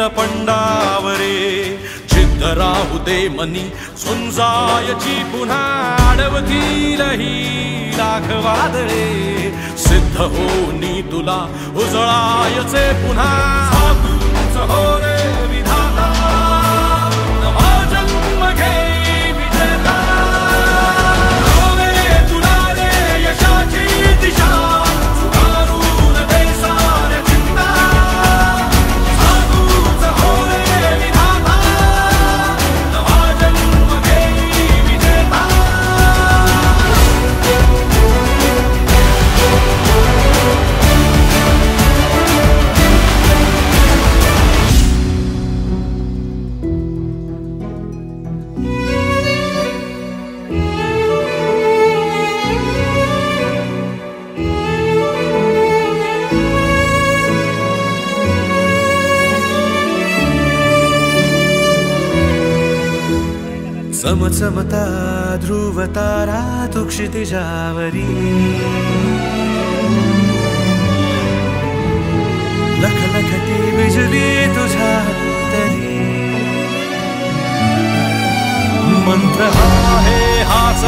नीळपंडावरे जिद्द राहू दे मनी झुंजायची पुन्हा अडवतील ही लाख वादळे सिद्ध होनी तुला उजळायचे पुन्हा साधूच हो रे विधाता नवा जन्म घे विजेता रोवे तुला रे यशाची दिशा सुधारून दे साऱ्या चिंता साधूच हो रे विधाता नवा जन्म घे विजेता चमचमता ध्रुव तारा तू क्षितिजावरी लखलखती बिजली तुझ्या तरी मंत्र आहे हाच